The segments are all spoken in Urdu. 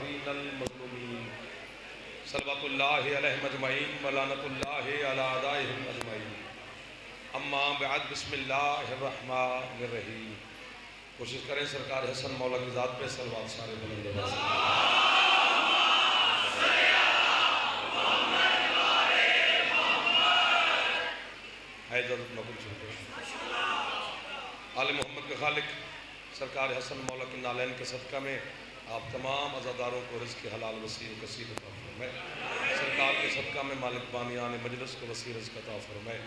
المستضعفین المظلومین صلوات اللہ علیہم اجمعین ولعنۃ اللہ علی اعدائہم اجمعین۔ اما بعد، بسم اللہ الرحمن الرحیم۔ کوشش کریں سرکار حسن مولا کی ذات پہ صلوات سارے بلند آواز سے۔ اجازت نقل چھوٹے آل محمد کے خالق سرکار حسن مولا کے نالین کے صدقہ میں آپ تمام عزاداروں کو رزق حلال وسیع و کثیر عطا فرمائے۔ سرکار کے صدقہ میں مالک بانیان مجلس کو وسیع رزق عطا فرمائے۔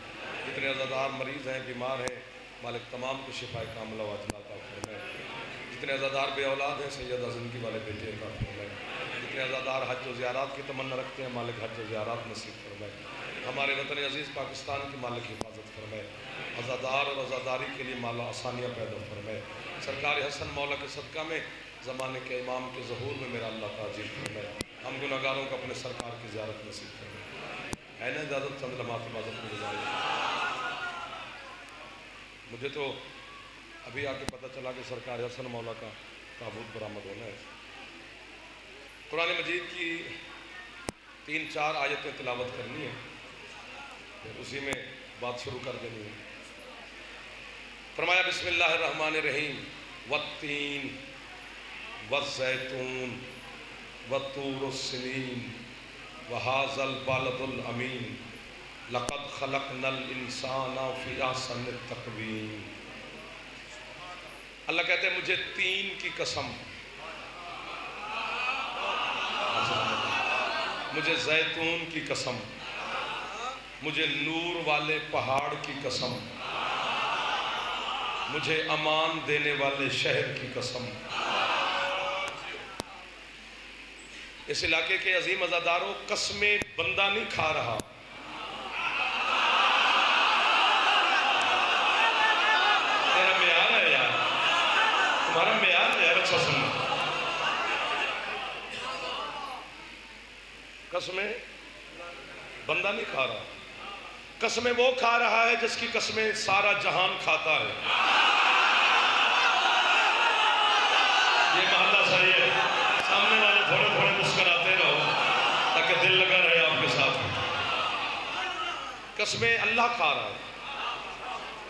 جتنے عزادار مریض ہیں، بیمار ہیں، مالک تمام کو شفا کاملہ و عاجلہ عطا فرمائے۔ جتنے عزادار بے اولاد ہیں، سیدہ زندگی والے بیٹے عطا فرمائے۔ جتنے عزادار حج و زیارات کی تمنا رکھتے ہیں، مالک حج و زیارات نصیب فرمائے۔ ہمارے وطن عزیز پاکستان کی مالک حفاظت فرمائے۔ عزادار اور عزاداری کے لیے مالا آسانیاں پیدا فرمائے۔ سرکار حسن مولا کے صدقہ میں زمانے کے امام کے ظہور میں میرا اللہ تعجیل فرمائے۔ ہم گناہگاروں کو اپنے سرکار کی زیارت نصیب فرمائے۔ ہے نا اجازت چند لمحات عبادت میں گزارے؟ مجھے تو ابھی آ کے پتہ چلا کہ سرکار حسن مولا کا تابوت برآمد ہونا ہے۔ قرآن مجید کی 3-4 آیتیں تلاوت کرنی ہے، پھر اسی میں بات شروع کر دینی ہے۔ فرمایا بسم اللہ الرحمن الرحیم والتین والزیتون والطور السنین وہذا البلد الامین لقد خلقنا الانسان فی احسن تقویم۔ اللہ کہتے ہیں مجھے تین کی قسم، مجھے زیتون کی قسم، مجھے نور والے پہاڑ کی قسم، مجھے امان دینے والے شہر کی قسم۔ اس علاقے کے عظیم عزاداروں، قسمیں بندہ نہیں کھا رہا، تیرا معیار ہے یار، تمہارا معیار ہے یار، اچھا سننا۔ قسمیں بندہ نہیں کھا رہا، قسمیں وہ کھا رہا ہے جس کی قسمیں سارا جہان کھاتا ہے۔ یہ محلہ صحیح ہے، سامنے والے تھوڑے تھوڑے مسکراتے رہو تاکہ دل لگا رہے آپ کے ساتھ۔ قسمیں اللہ کھا رہا ہے۔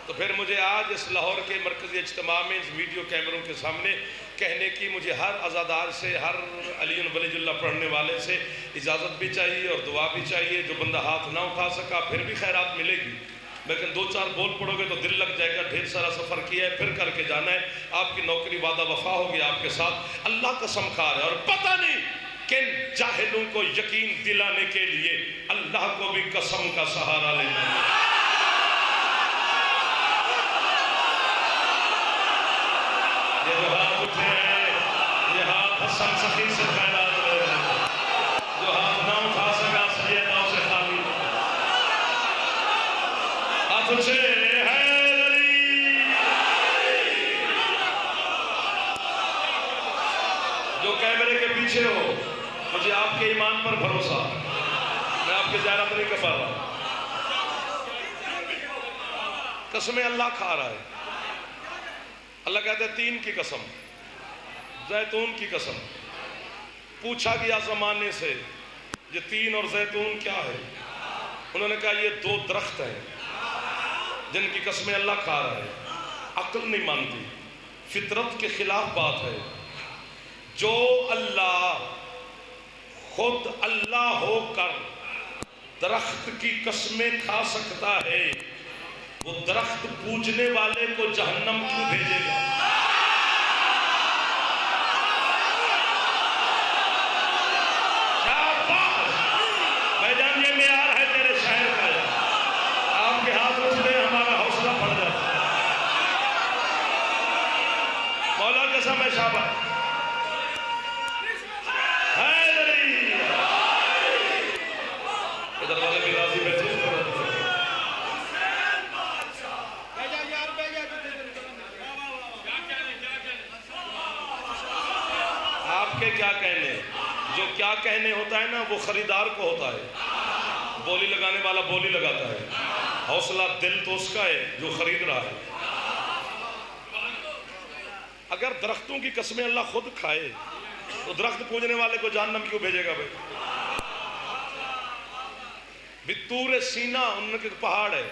تو پھر مجھے آج اس لاہور کے مرکزی اجتماع میں اس ویڈیو کیمروں کے سامنے کہنے کی مجھے ہر عزادار سے، ہر علی ولی اللہ پڑھنے والے سے اجازت بھی چاہیے اور دعا بھی چاہیے۔ جو بندہ ہاتھ نہ اٹھا سکا پھر بھی خیرات ملے گی، لیکن 2-4 بول پڑھو گے تو دل لگ جائے گا۔ ڈھیر سارا سفر کیا ہے، پھر کر کے جانا ہے، آپ کی نوکری وعدہ وفا ہوگی آپ کے ساتھ۔ اللہ قسم کھا رہا ہے، اور پتہ نہیں کن جاہلوں کو یقین دلانے کے لیے اللہ کو بھی قسم کا سہارا لینا ہے۔ یہ جو ہاتھ اٹھے ہیں، یہ ہاتھ حسن سخی سے خیرات لے رہے ہیں۔ جو ہاتھ نہ اٹھا سکا سیدہ سے خالی ہاتھ اٹھے حیدری۔ جو کیمرے کے پیچھے ہو، مجھے آپ کے ایمان پر بھروسہ، میں آپ کی زیارت نہیں کر رہا۔ قسمیں اللہ کھا رہا ہے۔ اللہ کہتے ہیں تین کی قسم، زیتون کی قسم۔ پوچھا گیا زمانے سے یہ تین اور زیتون کیا ہے؟ انہوں نے کہا یہ 2 درخت ہیں جن کی قسمیں اللہ کھا رہا ہے۔ عقل نہیں مانتی، فطرت کے خلاف بات ہے۔ جو اللہ خود اللہ ہو کر درخت کی قسمیں کھا سکتا ہے، وہ درخت پوجنے والے کو جہنم کیوں بھیجے گا؟ کیا بات! بھائی جان یہ معیار ہے تیرے شہر کا۔ آپ کے ہاتھ اٹھتے ہمارا حوصلہ بڑھ جاتا ہے۔ مولا قسم ہے شاباش۔ حیدری ادھر والے بھی راضی بیٹھے۔ کیا کہنے، جو کیا کہنے ہوتا ہے نا وہ خریدار کو ہوتا ہے، بولی لگانے والا بولی لگاتا ہے، حوصلہ دل تو اس کا ہے جو خرید رہا ہے۔ اگر درختوں کی قسمیں اللہ خود کھائے تو درخت پوجنے والے کو جہنم کیوں بھیجے گا بھائی؟ طور سینا ان کے پہاڑ ہے،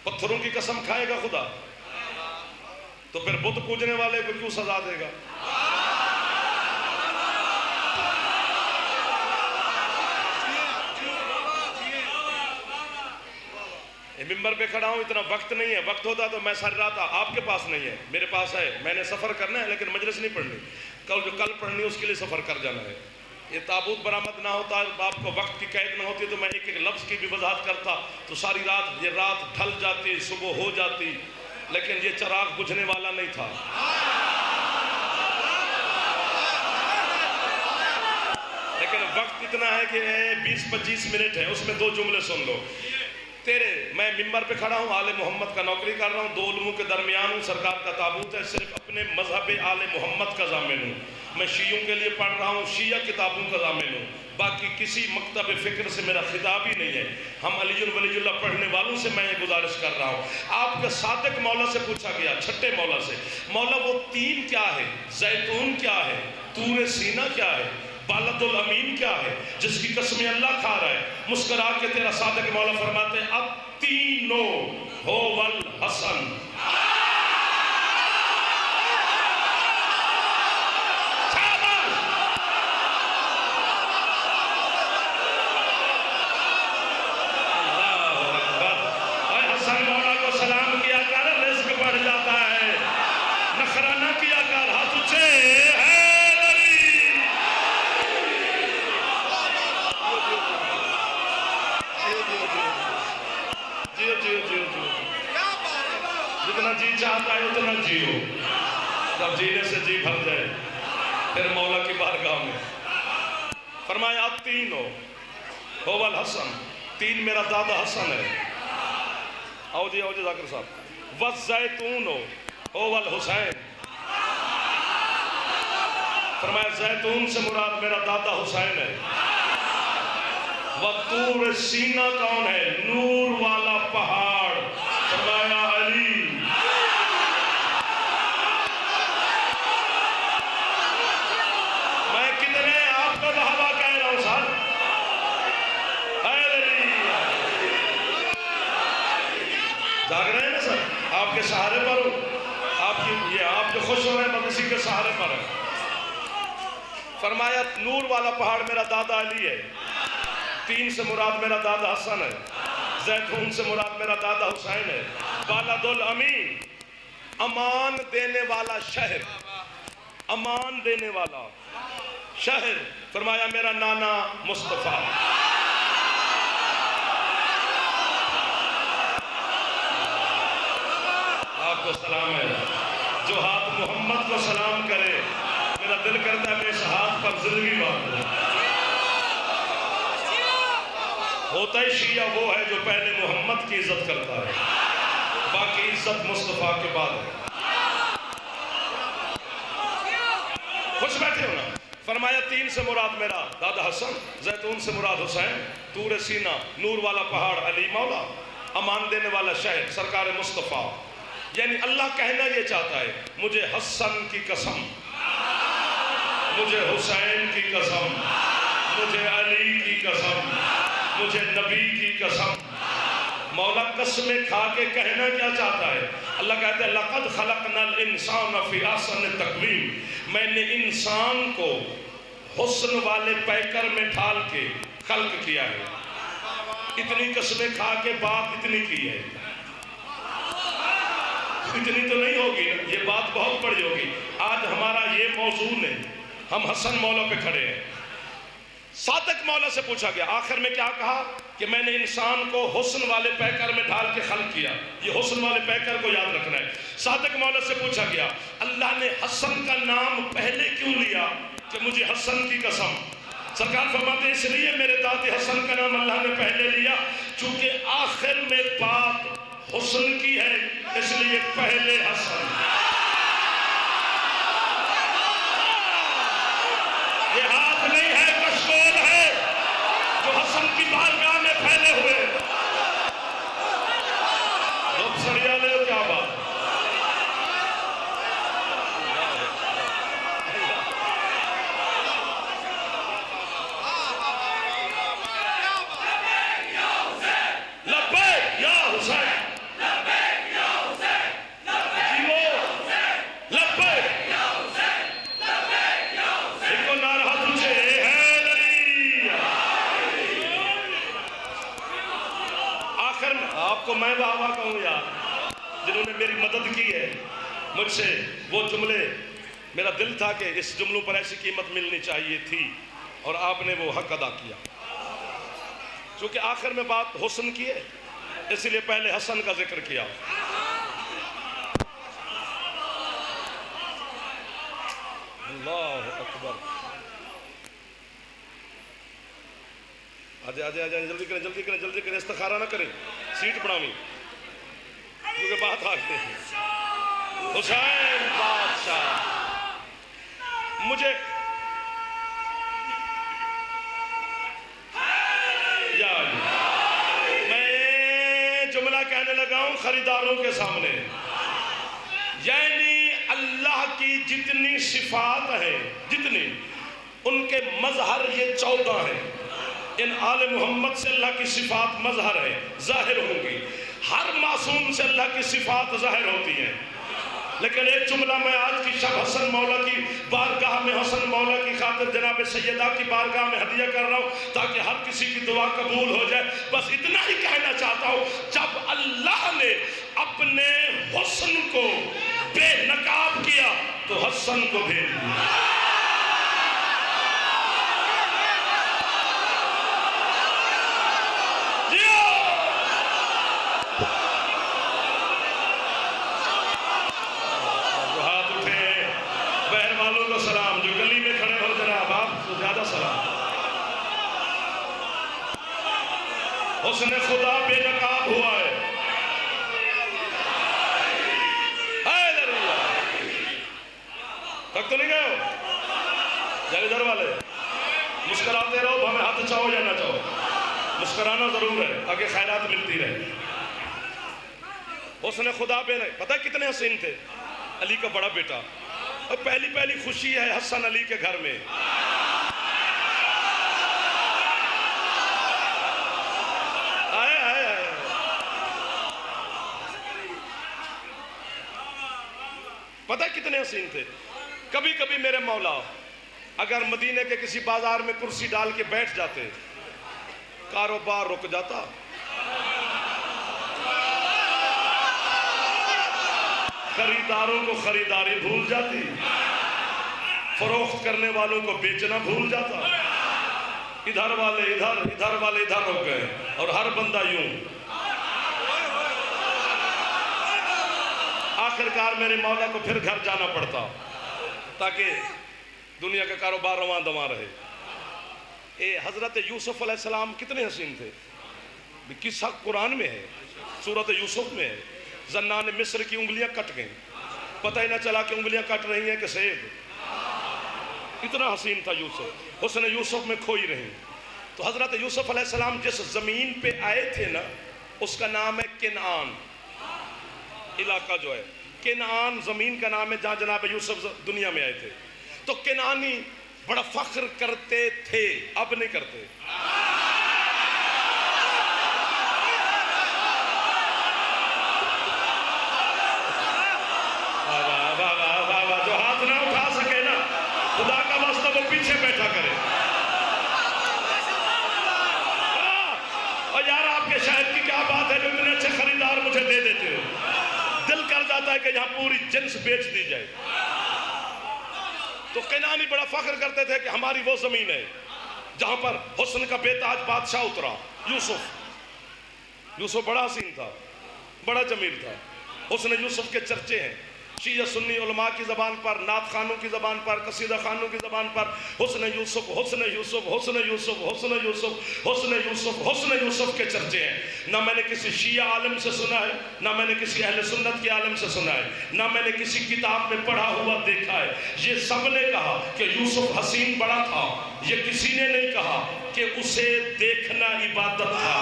پتھروں کی قسم کھائے گا خدا؟ تو پھر بت پوجنے والے کو کیوں سزا دے گا؟ ممبر پہ کھڑا ہوں، اتنا وقت نہیں ہے، وقت ہوتا تو میں ساری رات، آپ کے پاس نہیں ہے، میرے پاس ہے، میں نے سفر کرنا ہے لیکن مجلس نہیں پڑھنی، کل پڑھنی اس کے لیے سفر کر جانا ہے۔ یہ تابوت برآمد نہ ہوتا، آپ کو وقت کی قید نہ ہوتی تو میں ایک ایک لفظ کی بھی وضاحت کرتا تو ساری رات، یہ رات ڈھل جاتی، صبح ہو جاتی، لیکن یہ چراغ بجھنے والا نہیں تھا۔ لیکن وقت اتنا ہے کہ 20-25 منٹ ہے، اس میں 2 جملے سن لو۔ میں ممبر پہ کھڑا ہوں، آل محمد کا نوکری کر رہا ہوں، 2 علوموں کے درمیان ہوں، سرکار کا تابوت ہے، صرف اپنے مذہب آل محمد کا ضامن ہوں۔ میں شیعوں کے لیے پڑھ رہا ہوں، شیعہ کتابوں کا ضامن ہوں، باقی کسی مکتب فکر سے میرا خطاب ہی نہیں ہے۔ ہم علی ولی اللہ پڑھنے والوں سے میں یہ گزارش کر رہا ہوں۔ آپ کے صادق مولا سے پوچھا گیا، چھٹے مولا سے، مولا وہ 3 کیا ہے؟ زیتون کیا ہے؟ طور سینا کیا ہے؟ بالد الامین کیا ہے جس کی قسمیں اللہ کھا رہا ہے؟ مسکرا کے تیرا صادق مولا فرماتے ہیں التینو هو الحسن۔ حسن مولا کو سلام کیا کر، رزق بڑھ جاتا ہے، نخرہ نہ کیا کر، ہاتھ اونچے جتنا جی چاہتا ہے اتنا جیو، جب جینے سے جی بھر جائے پھر مولا کی بارگاہ میں۔ فرمایا التینو هو الحسن، 3 میرا دادا حسن ہے۔ آؤ جی ذاکر صاحب۔ والزیتون هو الحسین، فرمایا زیتون سے مراد میرا دادا حسین ہے۔ وطور سینہ کون ہے؟ نور والا پہاڑ، فرمایا علی۔ میں کتنے آپ کا بہاوا کہہ رہا ہوں سر، جاگ رہے ہیں نا سر؟ آپ کے سہارے پر ہوں، آپ جو خوش ہو رہے ہیں بس اسی کے سہارے پر ہیں۔ فرمایا نور والا پہاڑ میرا دادا علی ہے، 3 سے مراد میرا دادا حسن ہے، زیتون سے مراد میرا دادا حسین ہے۔ بالد الامین، امان دینے والا شہر، امان دینے والا شہر، فرمایا میرا نانا مصطفیٰ۔ آپ کو سلام ہے، جو ہاتھ محمد کو سلام کرے میرا دل کرتا ہے میں اس ہاتھ پر زندگی باندھوں۔ ہوتا ہی شیعہ وہ ہے جو پہلے محمد کی عزت کرتا ہے، باقی عزت مصطفیٰ کے بعد ہے۔ خوش بیٹھے ہو نا؟ فرمایا 3 سے مراد میرا دادا حسن، زیتون سے مراد حسین، طور سینہ نور والا پہاڑ علی مولا، امان دینے والا شہر سرکار مصطفیٰ۔ یعنی اللہ کہنا یہ چاہتا ہے مجھے حسن کی قسم، مجھے حسین کی قسم، مجھے علی کی قسم، مجھے نبی کی قسم۔ مولا قسمیں کھا کے کہنا کیا چاہتا ہے؟ اللہ کہتا ہے لَقَدْ خَلَقْنَا الْإِنسَانَ فِي أَحْسَنِ تَقْوِيمٍ، میں نے انسان کو حسن والے پیکر میں ڈھال کے خلق کیا ہے۔ اتنی قسمیں کھا کے بات اتنی کی ہے، اتنی تو نہیں ہوگی، یہ بات بہت بڑی ہوگی۔ آج ہمارا یہ موضوع نہیں، ہم حسن مولا پہ کھڑے ہیں۔ صادق مولا سے پوچھا گیا، آخر میں کیا کہا کہ میں نے انسان کو حسن والے پیکر میں ڈھال کے خلق کیا۔ یہ حسن والے پیکر کو یاد رکھنا ہے۔ صادق مولا سے پوچھا گیا اللہ نے حسن کا نام پہلے کیوں لیا کہ مجھے حسن کی قسم؟ سرکار فرماتے ہیں اس لیے میرے دادے حسن کا نام اللہ نے پہلے لیا چونکہ آخر میں بات حسن کی ہے، اس لیے پہلے حسن۔ یہ ہاتھ نہیں ہے، کشکول ہے جو حسن کی بارگاہ میں پھیلے ہوئے۔ لوگ سڑیا لے کیا بات؟ میری مدد کی ہے مجھ سے وہ جملے، میرا دل تھا کہ اس جملوں پر ایسی قیمت ملنی چاہیے تھی اور آپ نے وہ حق ادا کیا. چونکہ آخر میں بات حسن کی ہے اس لیے پہلے حسن کا ذکر کیا. اللہ اکبر. آجے آجے آجے، جلدی کریں جلدی کریں جلدی کریں، استخارہ نہ کریں، سیٹ بڑھاویں کیونکہ بات آگے ہے. حسین بادشاہ مجھے میں جملہ کہنے لگا ہوں خریداروں کے سامنے، یعنی اللہ کی جتنی صفات ہیں، جتنی ان کے مظہر یہ 14 ہیں. ان آل محمد سے اللہ کی صفات مظہر ہیں، ظاہر ہوں گی. ہر معصوم سے اللہ کی صفات ظاہر ہوتی ہیں. لیکن ایک جملہ میں آج کی شب حسن مولا کی بارگاہ میں، حسن مولا کی خاطر جناب سیدہ کی بارگاہ میں ہدیہ کر رہا ہوں تاکہ ہر کسی کی دعا قبول ہو جائے. بس اتنا ہی کہنا چاہتا ہوں، جب اللہ نے اپنے حسن کو بے نقاب کیا تو حسن کو بھیج دیا. حسن خدا بے نقاب ہوا ہے. تک تو نہیں گئے ہو جائے در والے؟ مسکراتے رہو ہمیں ہاتھ چاہو یا نہ چاہو، مسکرانا ضرور ہے تاکہ خیرات ملتی رہے. حسن خدا بے نقاب. پتہ کتنے حسین تھے؟ علی کا بڑا بیٹا. اور پہلی خوشی ہے حسن علی کے گھر میں. پتہ کتنے حسین تھے؟ کبھی کبھی میرے مولا اگر مدینے کے کسی بازار میں کرسی ڈال کے بیٹھ جاتے، کاروبار رک جاتا. خریداروں کو خریداری بھول جاتی، فروخت کرنے والوں کو بیچنا بھول جاتا. ادھر والے ادھر، ادھر والے ادھر رک گئے اور ہر بندہ یوں. آخرکار میرے مولا کو پھر گھر جانا پڑتا تاکہ دنیا کا کاروبار رواں دواں رہے. حضرت یوسف علیہ السلام کتنے حسین تھے. قصہ قرآن میں ہے، سورۃ یوسف میں ہے. زنان مصر کی انگلیاں کٹ گئیں، پتہ ہی نہ چلا کہ انگلیاں کٹ رہی ہیں کہ سیب. اتنا حسین تھا یوسف. حسن یوسف میں کھوئی رہی. تو حضرت یوسف علیہ السلام جس زمین پہ آئے تھے نا، اس کا نام ہے کنعان. علاقہ جو ہے کنعان زمین کا نام ہے جہاں جناب یوسف دنیا میں آئے تھے. تو کنعانی بڑا فخر کرتے تھے، اب نہیں کرتے. جو ہاتھ نہ اٹھا سکے نا، خدا کا واسطہ وہ پیچھے بیٹھا کرے. اور یار آپ کے شہر کی کیا بات ہے جو اتنے اچھے خریدار مجھے دے دیتے ہو. دل کر جاتا ہے کہ یہاں پوری جنس بیچ دی جائے. تو کنعانی بڑا فخر کرتے تھے کہ ہماری وہ زمین ہے جہاں پر حسن کا بے تاج بادشاہ اترا. یوسف بڑا حسین تھا، بڑا جمیل تھا. حسن یوسف کے چرچے ہیں شیعہ سنی علماء کی زبان پر، نعت خانوں کی زبان پر، قصیدہ خانوں کی زبان پر. حسن یوسف حسن یوسف حسن یوسف حسن یوسف حسن یوسف حسن یوسف کے چرچے ہیں. نہ میں نے کسی شیعہ عالم سے سنا ہے، نہ میں نے کسی اہل سنت کے عالم سے سنا ہے، نہ میں نے کسی کتاب میں پڑھا ہوا دیکھا ہے. یہ سب نے کہا کہ یوسف حسین بڑا تھا، یہ کسی نے نہیں کہا کہ اسے دیکھنا عبادت تھا.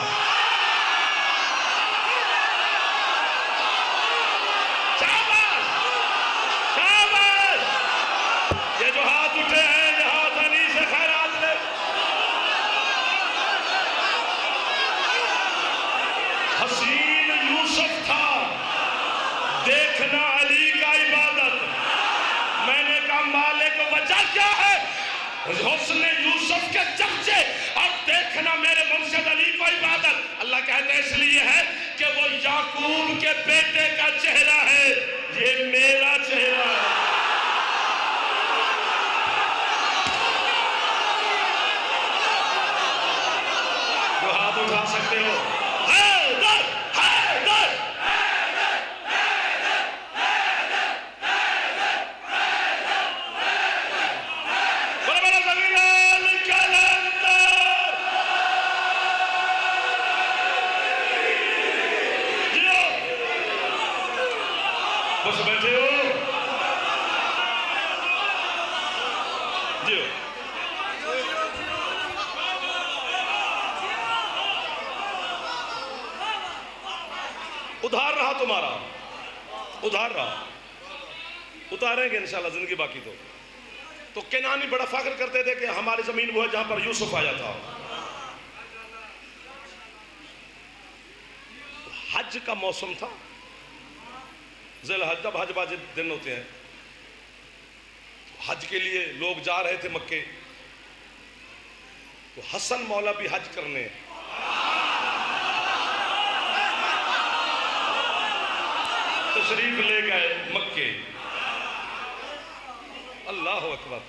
حسین یوسف تھا، دیکھنا علی کا عبادت. میں نے کہا مالک وجہ کیا ہے؟ حسن یوسف کے چرچے اور دیکھنا میرے مرشد علی کو عبادت. اللہ کہتے ہیں اس لیے ہے کہ وہ یعقوب کے بیٹے کا چہرہ ہے، یہ میرا چہرہ ہے۔ جو ہاتھ اٹھا سکتے ہو، حیدر حیدر خوش بیٹھے ہو جیو۔ ادھار رہا تمہارا، ادھار رہا، اتاریں گے انشاءاللہ زندگی باقی تو کنعانی بڑا فخر کرتے تھے کہ ہماری زمین وہ ہے جہاں پر یوسف آیا تھا۔ حج کا موسم تھا، ذی الحج، جب حج واجب دن ہوتے ہیں، حج کے لیے لوگ جا رہے تھے مکے، تو حسن مولا بھی حج کرنے تشریف لے گئے مکے۔ اللہ اکبر۔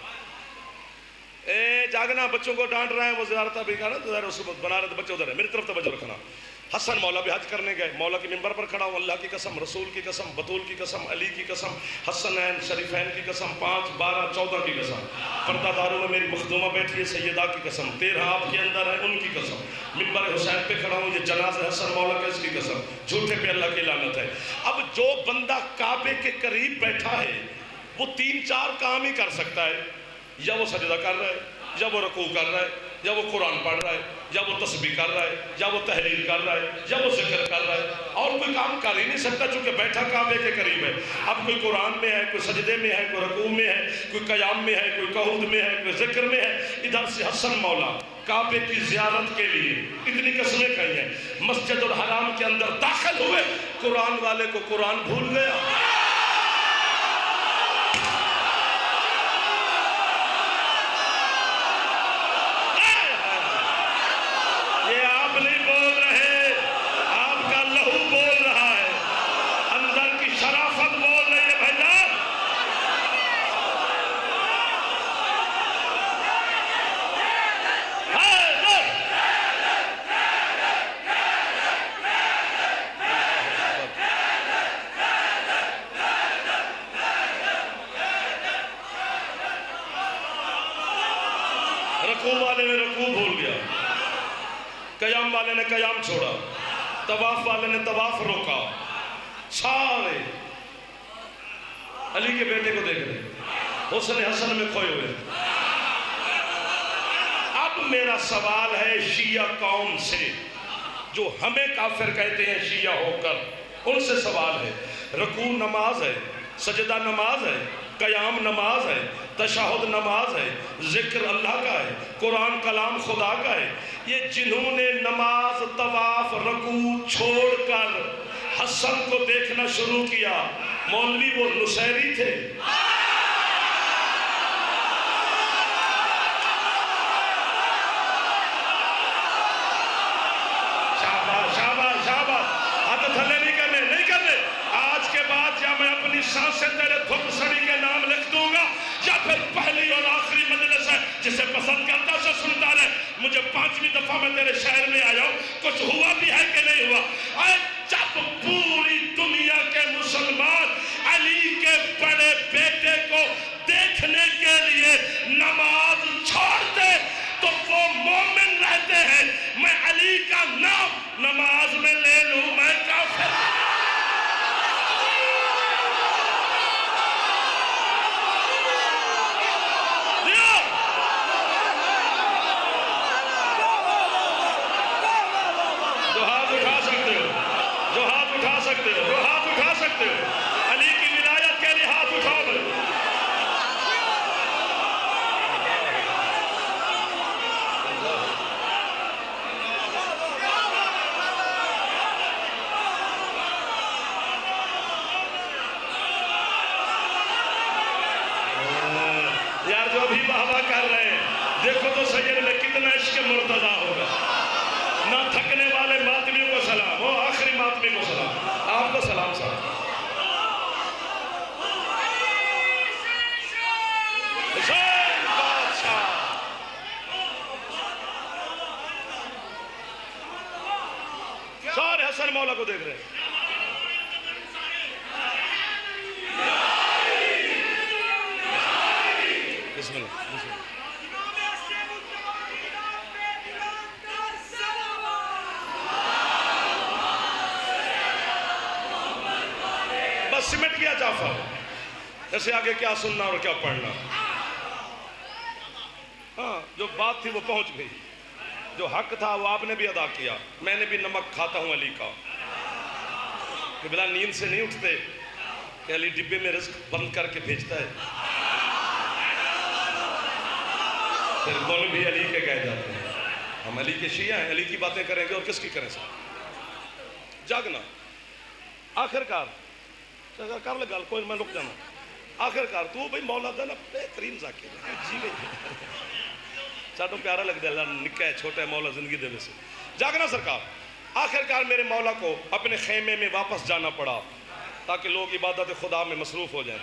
جاگنا، بچوں کو ڈانٹ رہے ہیں، وہ زیارتہ بھی کہا نا تو ظاہر بنا رہے تھے، بچے ادھر ہے، میری طرف توجہ رکھنا۔ حسن مولا بھی حج کرنے گئے، مولا کی منبر پر کھڑا ہوں، اللہ کی قسم، رسول کی قسم، بطول کی قسم، علی کی قسم، حسنین شریفین کی قسم، 5، 12، 14 کی قسم، پردہ داروں میں میری مخدومہ بیٹھی ہے سیدہ کی قسم، 13 آپ کے اندر ہے ان کی قسم، منبر حسین پہ کھڑا ہوں، یہ جنازہ حسن مولا کا، اس کی قسم، جھوٹے پہ اللہ کی لعنت ہے۔ اب جو بندہ کعبے کے قریب بیٹھا ہے وہ 3-4 کام ہی کر سکتا ہے، یا وہ سجدہ کر رہا ہے، یا وہ رکوع کر رہا ہے، یا وہ قرآن پڑھ رہا ہے، یا وہ تسبیح کر رہا ہے، یا وہ تحلیل کر رہا ہے، یا وہ ذکر کر رہا ہے، اور کوئی کام کر ہی نہیں سکتا چونکہ بیٹھا کعبے کے قریب ہے۔ اب کوئی قرآن میں ہے، کوئی سجدے میں ہے، کوئی رکوع میں ہے، کوئی قیام میں ہے، کوئی قعود میں ہے، کوئی ذکر میں ہے۔ ادھر سے حسن مولا کعبے کی زیارت کے لیے اتنی قسمیں کہی ہیں، مسجد الحرام کے اندر داخل ہوئے، قرآن والے کو قرآن بھول گیا۔ رکوع والے نے رکوع بھول گیا، قیام والے نے قیام چھوڑا، طواف والے نے طواف روکا، سارے علی کے بیٹے کو دیکھ رہے، حسن حسن میں کھوئے ہوئے۔ اب میرا سوال ہے شیعہ قوم سے، جو ہمیں کافر کہتے ہیں شیعہ ہو کر، ان سے سوال ہے، رکوع نماز ہے، سجدہ نماز ہے، قیام نماز ہے، تشہد نماز ہے، ذکر اللہ کا ہے، قرآن کلام خدا کا ہے، یہ جنہوں نے نماز، طواف، رکوع چھوڑ کر حسن کو دیکھنا شروع کیا، مولوی وہ نصیری تھے؟ سے تیرے دھپ سڑی کے نام لکھ دوں گا، یا پھر پہلی اور آخری مجلس ہے جسے پسند کرتا سے سنتا رہے۔ مجھے 5ویں دفعہ میں تیرے شہر میں آیا ہوں، کچھ ہوا بھی ہے کہ نہیں ہوا؟ اے جب پوری دنیا کے مسلمان علی کے بڑے بیٹے کو دیکھنے کے لیے نماز چھوڑتے تو وہ مومن رہتے ہیں، میں علی کا نام نماز میں لے لوں میں کافر۔ جو ہاتھ اٹھا سکتے ہو علی کی ولایت کے لیے ہاتھ اٹھاؤ۔ یار جو بھی واہ کر رہے ہیں، دیکھو تو سید میں کتنا عشق مرتضیٰ ہوگا۔ نہ تھکنے والے ماتمیوں کو سلام، وہ آخری ماتمی حسن مولا کو دیکھ رہے ہیں. بسم اللہ بسم اللہ. بس سمٹ گیا جعفر. جیسے آگے کیا سننا اور کیا پڑھنا. ہاں جو بات تھی وہ پہنچ گئی. جو حق تھا وہ آپ نے بھی ادا کیا. میں نے بھی نمک کھاتا ہوں علی کا کہ بلا نیند سے نہیں اٹھتے کہ علی ڈبے میں رزق بند کر کے بھیجتا ہے. پھر کون بھی علی کے کہہ جاتے ہیں. ہم علی کے شیعہ ہیں. علی کی باتیں کریں گے اور کس کی کریں ساتھ. جاگنا. آخر کار کر لگا کوئی میں رک جانا. آخر کار تو بھائی مولا دا نا بہترین ذاکر ہے جی گئی. ساڈو پیارا لگ دے اللہ نکا ہے چھوٹا ہے مولا زندگی دے ویسے. جاگنا سرکار. آخر کار میرے مولا کو اپنے خیمے میں واپس جانا پڑا تاکہ لوگ عبادت خدا میں مصروف ہو جائیں.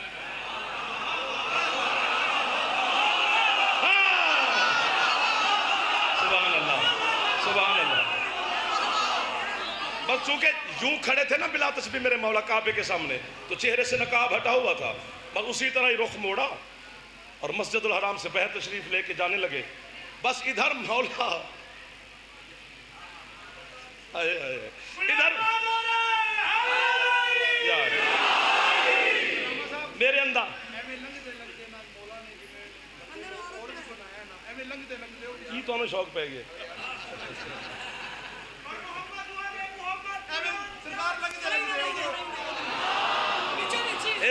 سبحان اللہ سبحان اللہ. بس چونکہ یوں کھڑے تھے نا بلا تسبیح میرے مولا کعبے کے سامنے تو چہرے سے نقاب ہٹا ہوا تھا. بس اسی طرح ہی رخ موڑا اور مسجد الحرام سے باہر تشریف لے کے جانے لگے. بس ادھر مولا ادھر میرے اندر کی تو ہمیں شوق پہ گئے.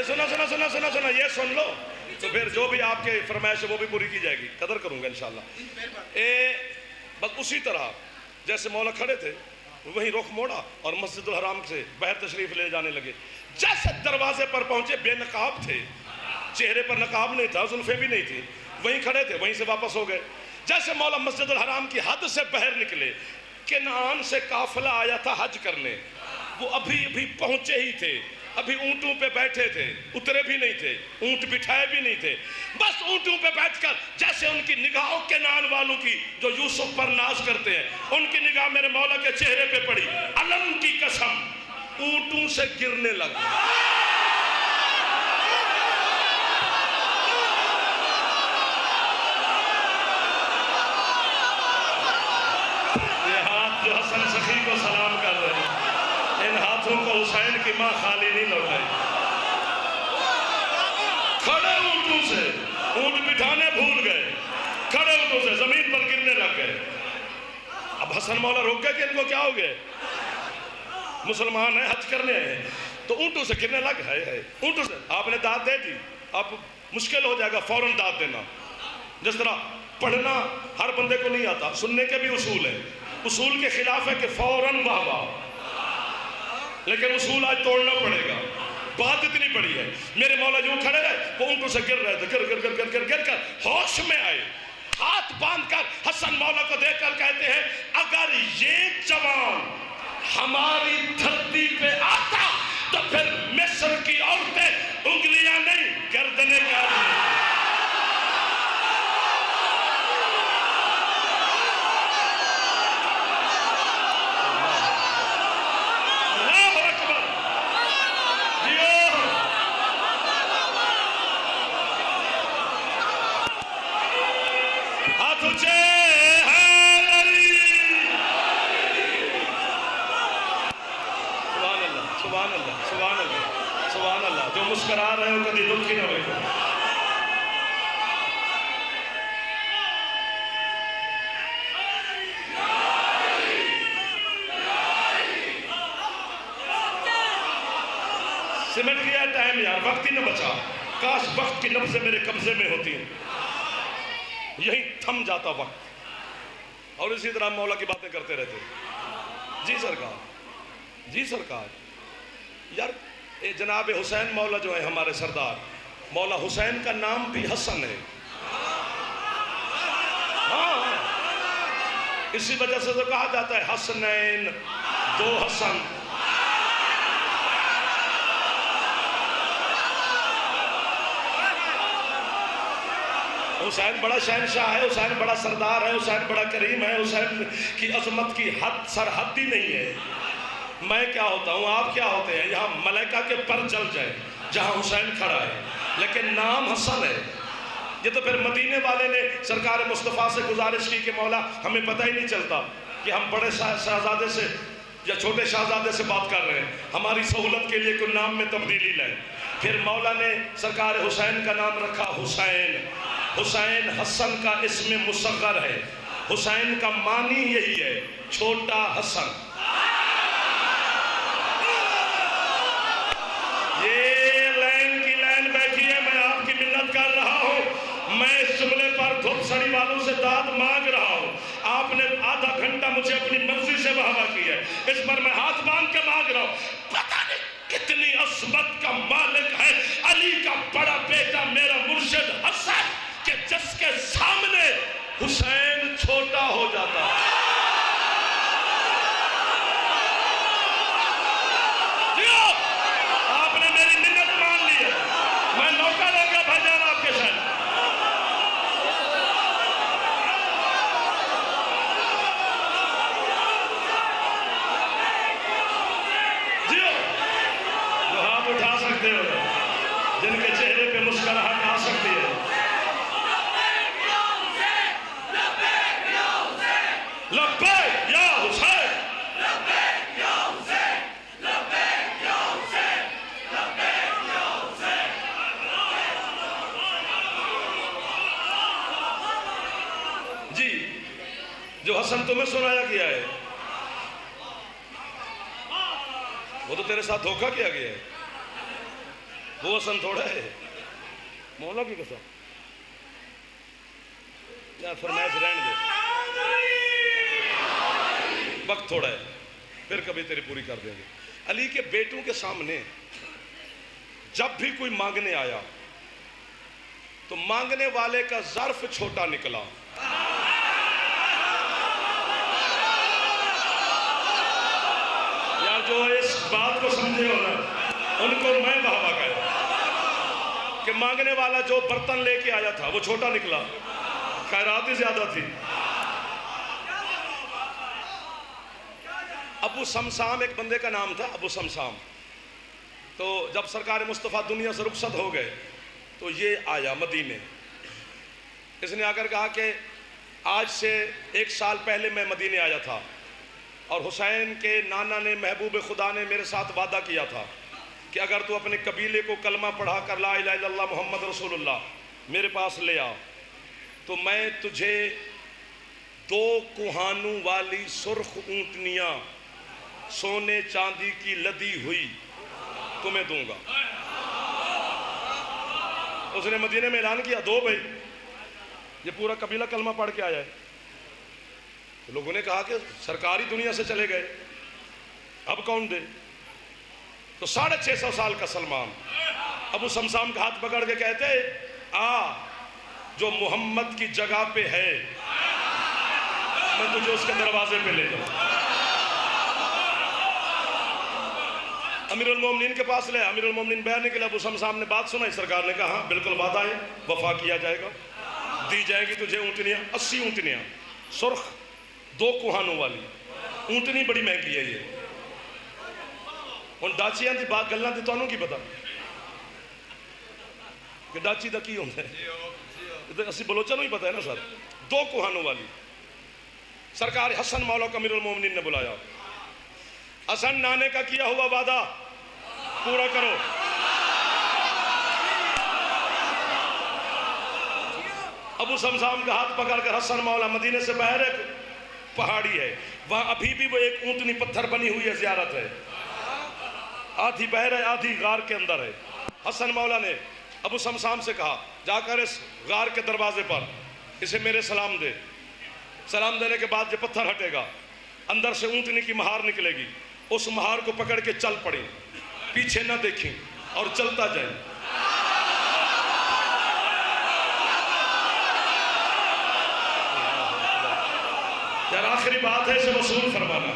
سنا سنا سنا سنا سنا یہ سن لو تو پھر جو بھی آپ کے فرمائش ہے وہ بھی پوری کی جائے گی. قدر کروں گا انشاءاللہ. بس اسی طرح جیسے مولا کھڑے تھے وہیں رخ موڑا اور مسجد الحرام سے باہر تشریف لے جانے لگے. جیسے دروازے پر پہنچے بے نقاب تھے. چہرے پر نقاب نہیں تھا زلفیں بھی نہیں تھی. وہیں کھڑے تھے وہیں سے واپس ہو گئے. جیسے مولا مسجد الحرام کی حد سے باہر نکلے. کنعان سے قافلہ آیا تھا حج کرنے. وہ ابھی پہنچے ہی تھے. ابھی اونٹوں پہ بیٹھے تھے. اترے بھی نہیں تھے. اونٹ بٹھائے بھی نہیں تھے. بس اونٹوں پہ بیٹھ کر جیسے ان کی نگاہوں کنعان والوں کی جو یوسف پر ناز کرتے ہیں ان کی نگاہ میرے مولا کے چہرے پہ پڑی. علم کی قسم اونٹوں سے گرنے لگا. یہ ہاتھ جو حسن سخی کو سلام کر رہے ہیں ان ہاتھوں کو حسین کی ماں خالی نہیں لوٹائی. کھڑے اونٹوں سے اونٹ بٹھانے بھول گئے. کھڑے اونٹوں سے زمین پر گرنے لگ گئے. اب حسن مولا روک گئے کہ ان کو کیا ہو گئے. مسلمان ہیں حج کرنے ہیں تو اونٹوں سے گرنے لگ ہے. اونٹوں سے آپ نے داد دے دی. اب مشکل ہو جائے گا فوراً داد دینا. جس طرح پڑھنا ہر بندے کو نہیں آتا. سننے کے بھی اصول ہیں. اصول کے خلاف ہے کہ فوراً واہ واہ. لیکن اصول آج توڑنا پڑے گا. بات اتنی بڑی ہے. میرے مولا یوں کھڑے رہے وہ اونٹوں سے گر رہے تھے. گر کر ہوش میں آئے. ہاتھ باندھ کر حسن مولا کو دیکھ کر کہتے ہیں اگر یہ جوان ہماری دھرتی پہ آتا تو پھر مصر کی عورتیں انگلیاں نہیں گردنیں کاٹیں. سبحان اللہ. جو مسکرا رہے ہو کبھی دکھی نہ ہوئے. سمٹ گیا ٹائم یار. وقت ہی نہ بچا. کاش وقت کی نبضیں میرے قبضے میں ہوتی ہیں. یہی تھم جاتا وقت اور اسی طرح مولا کی باتیں کرتے رہتے. جی سرکار جی سرکار. یار جناب حسین مولا جو ہے ہمارے سردار مولا حسین کا نام بھی حسن ہے. ہاں اسی وجہ سے تو کہا جاتا ہے حسنین دو حسن. حسین بڑا شہنشاہ ہے. حسین بڑا سردار ہے. حسین بڑا کریم ہے. حسین کی عظمت کی حد سرحد ہی نہیں ہے. میں کیا ہوتا ہوں، آپ کیا ہوتے ہیں؟ یہاں ملائکہ کے پر جل جائے جہاں حسین کھڑا ہے، لیکن نام حسن ہے۔ یہ تو پھر مدینے والے نے سرکار مصطفیٰ سے گزارش کی کہ مولا ہمیں پتہ ہی نہیں چلتا کہ ہم بڑے شہزادے سے یا چھوٹے شہزادے سے بات کر رہے ہیں، ہماری سہولت کے لیے کوئی نام میں تبدیلی لائیں۔ پھر مولا نے سرکار حسین کا نام رکھا حسین۔ حسین حسن کا اسم مصغر ہے، حسین کا معنی یہی ہے چھوٹا حسن۔ یہ لائن کی لائن بیٹھی ہے، میں آپ کی منت کر رہا ہوں، میں اس جملے پر دھوپ سڑی والوں سے داد مانگ رہا ہوں۔ آپ نے آدھا گھنٹہ مجھے اپنی مرضی سے بہاوا کی ہے، اس پر میں ہاتھ باندھ کے مانگ رہا ہوں۔ پتہ نہیں کتنی عظمت کا مالک ہے علی کا بڑا بیٹا میرا مرشد حسن، کہ جس کے سامنے حسین چھوٹا ہو جاتا ہے۔ آپ نے میری منت مان لی ہے، میں نوکر ہو گیا بھائی جان آپ کے ساتھ۔ جو ہاتھ اٹھا سکتے ہو، جن کے چہرے پہ مسکراہٹ آ سکتی ہے، لبیک یا حسین، لبیک یا حسین، لبیک یا حسین، لبیک یا حسین۔ جی جو حسن تمہیں سنایا گیا ہے وہ تو تیرے ساتھ دھوکہ کیا گیا ہے، وہ حسن تھوڑا ہے۔ مولا کی قسم یا فرمائش رہن دے، وقت تھوڑا ہے، پھر کبھی تیری پوری کر دیں گے۔ علی کے بیٹوں کے سامنے جب بھی کوئی مانگنے آیا تو مانگنے والے کا ظرف چھوٹا نکلا۔ یا جو اس بات کو سمجھے ہو نا ان کو میں بہوا کہا کہ مانگنے والا جو برتن لے کے آیا تھا وہ چھوٹا نکلا، خیرات ہی زیادہ تھی۔ ابو سمسام ایک بندے کا نام تھا، ابو سمسام۔ تو جب سرکار مصطفیٰ دنیا سے رخصت ہو گئے تو یہ آیا مدینے، اس نے آ کر کہا کہ آج سے 1 سال پہلے میں مدینے آیا تھا اور حسین کے نانا نے محبوب خدا نے میرے ساتھ وعدہ کیا تھا کہ اگر تو اپنے قبیلے کو کلمہ پڑھا کر لا الہ الا اللہ محمد رسول اللہ میرے پاس لے آ تو میں تجھے 2 کوہانوں والی سرخ اونٹنیاں سونے چاندی کی لدی ہوئی تمہیں دوں گا۔ اس نے مدینے میں اعلان کیا 2 بھائی، یہ پورا قبیلہ کلمہ پڑھ کے آیا ہے۔ تو لوگوں نے کہا کہ سرکاری دنیا سے چلے گئے، اب کون دے؟ تو 650 سال کا سلمان ابو سمسام کا ہاتھ پکڑ کے کہتے آ جو محمد کی جگہ پہ ہے میں تجھے اس کے دروازے پہ لے جاؤں۔ امیر المومنین کے پاس لے، امیر المومنین بیان کے لیے ابو سمسام نے بات سنائی، سرکار نے کہا ہاں بالکل وعدہ ہے، وفا کیا جائے گا، دی جائے گی تجھے اونٹنیاں 80 اونٹنیاں سرخ 2 کوہانوں والی اونٹنی، بڑی مہنگی ہے یہ۔ ان ڈاچیاں دی بات گلنا دی تو کی پتا کہ ڈاچی دا کی ہوتا ہے، اسی بلوچا نو ہی پتا ہے نا سر۔ 2 کوہانوں والی سرکار حسن مولا کو امیر المومنین نے بلایا، حسن نانے کا کیا ہوا وعدہ پورا کرو۔ ابو سمسام کا ہاتھ پکڑ کر حسن مولا مدینے سے باہر ایک پہاڑی ہے، وہاں ابھی بھی وہ ایک اونٹنی پتھر بنی ہوئی ہے، زیارت ہے، آدھی باہر ہے آدھی غار کے اندر ہے۔ حسن مولا نے ابو سمسام سے کہا جا کر اس غار کے دروازے پر اسے میرے سلام دے، سلام دینے کے بعد یہ پتھر ہٹے گا، اندر سے اونٹنی کی مہار نکلے گی، اس مہار کو پکڑ کے چل پڑیں، پیچھے نہ دیکھیں اور چلتا جائیں۔ یار آخری بات ہے اسے وصول فرمانا۔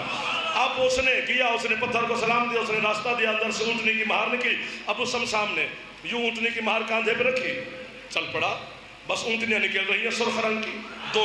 اب اس نے کیا، اس نے پتھر کو سلام دیا، اس نے راستہ دیا، اندر سے اونٹنی کی مہار نکلی، ابو سمسام نے یوں اونٹنی کی مہار کاندھے پہ رکھی، چل پڑا، بس اونٹنیاں نکل رہی ہیں سرخ رنگ کی، 2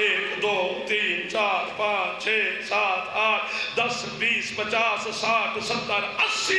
1 2 3 4 5 6 7 8 10 20 50 60 70 80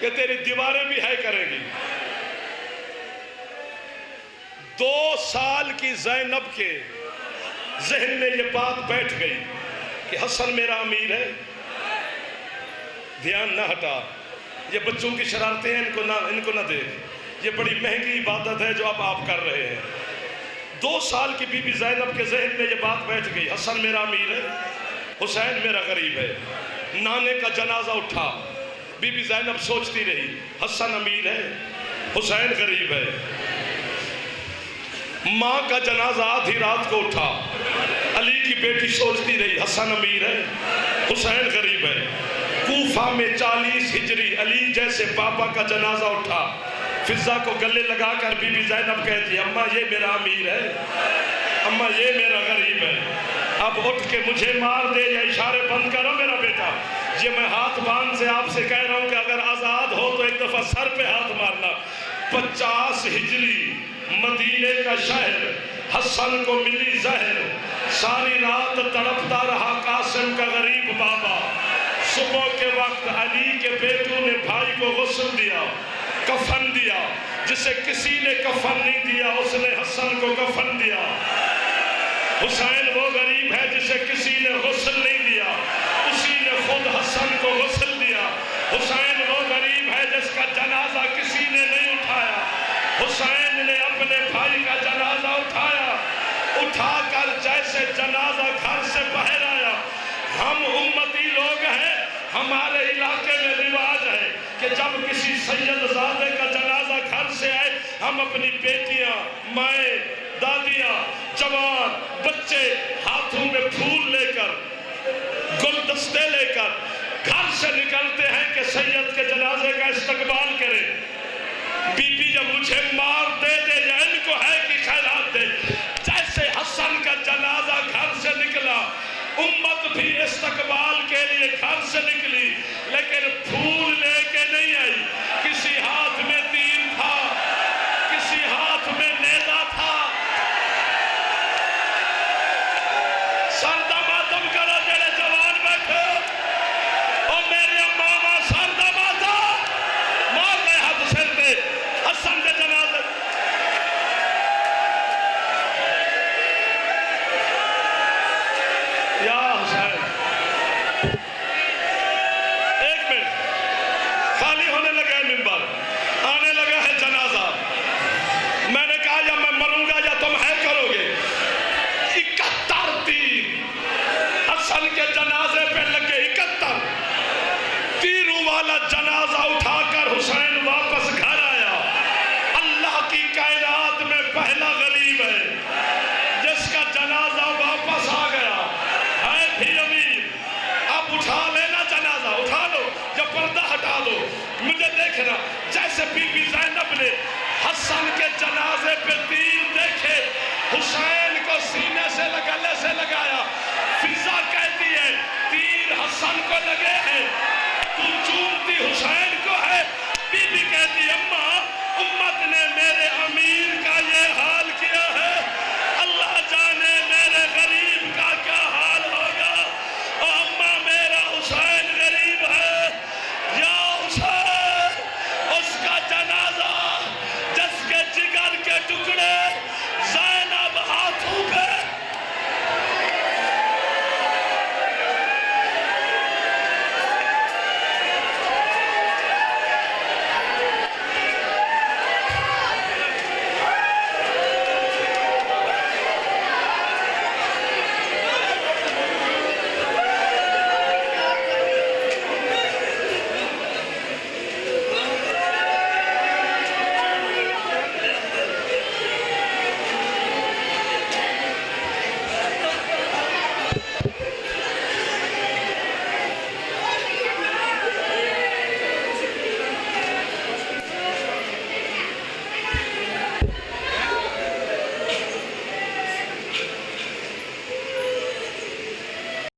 کہ تیری دیواریں بھی ہے کریں گی۔ 2 سال کی زینب کے ذہن میں یہ بات بیٹھ گئی کہ حسن میرا امیر ہے، دھیان نہ ہٹا، یہ بچوں کی شرارتیں ہیں، ان کو نہ دیکھ، یہ بڑی مہنگی عبادت ہے جو اب آپ کر رہے ہیں۔ 2 سال کی بی بی زینب کے ذہن میں یہ بات بیٹھ گئی، حسن میرا امیر ہے، حسین میرا غریب ہے۔ نانے کا جنازہ اٹھا، بی بی زینب سوچتی رہی، حسن امیر ہے، حسین غریب ہے۔ ماں کا جنازہ آدھی رات کو اٹھا، علی کی بیٹی سوچتی رہی، حسن امیر ہے، حسین غریب ہے۔ کوفہ میں 40 ہجری علی جیسے پاپا کا جنازہ اٹھا، فضا کو گلے لگا کر بی بی زینب کہتی، اماں یہ میرا امیر ہے، اماں یہ میرا غریب ہے، اب اٹھ کے مجھے مار دے یا اشارے بند کرو میرا بیٹا۔ یہ میں ہاتھ باندھ سے آپ سے کہہ رہا ہوں کہ اگر آزاد ہو تو ایک دفعہ سر پہ ہاتھ مارنا۔ 50 ہجری مدینے کا شہر، حسن کو ملی زہر، ساری رات تڑپتا رہا قاسم کا غریب بابا۔ صبح کے وقت علی کے بیٹوں نے بھائی کو غسل دیا، کفن دیا، جسے کسی نے کفن نہیں دیا اس نے حسن کو کفن دیا۔ حسین وہ غریب ہے جسے کسی نے غسل نہیں دیا، اسی نے خود حسن کو غسل دیا۔ حسین وہ غریب ہے جس کا جنازہ کسی نے نہیں اٹھایا، حسین نے اپنے بھائی کا جنازہ اٹھایا، اٹھا کر جیسے جنازہ گھر سے باہر آیا۔ ہم امتی لوگ ہیں، ہمارے علاقے میں رواج ہے کہ جب کسی سید زادے کا جنازہ گھر سے آئے، ہم اپنی بیٹیاں، مائیں، دادیاں، جوان، بچے ہاتھوں میں پھول لے کر، گلدستے لے کر گھر سے نکلتے ہیں کہ سید کے جنازے کا استقبال کریں۔ بی بی جب مجھے مار دے یا ان کو ہے کہ خیرات دے، جیسے حسن کا جنازہ گھر سے نکلا، امت بھی استقبال کے لیے گھر سے نکلی، لیکن پھول لے کے نہیں آئی۔ کسی ہاتھ میں تیر تھا، کسی ہاتھ میں نیزہ تھا۔ سردہ ماتم کرو جڑے جوان بیٹھے، اور میرے ماما سردہ ماتم مار لے ہاتھ سر دے حسن کے جنازے۔ یا حسین، ایک منٹ، خالی ہونے لگا ہے منبر، آنے لگا ہے جنازہ۔ میں نے کہا یا میں مروں گا یا تم ہے کرو گے۔ 71 تیر حسن کے جنازے پہ لگے، 71 تیروں والا جنازہ اٹھا کر حسین واپس گھر آیا۔ اللہ کی کائنات میں پہلا غریب ہے جس کا جنازہ واپس آ گیا، ہے بھی امیر۔ اب اٹھا لینا جنازہ، اٹھا لو یا پردہ ہٹا دو، مجھے دیکھنا۔ جیسے بی بی زینب نے حسن کے جنازے پہ تیر دیکھے، حسین کو سینے سے گلے سے لگایا۔ فضا کہتی ہے تیر حسن کو لگے ہیں، تو چومتی حسین کو ہے۔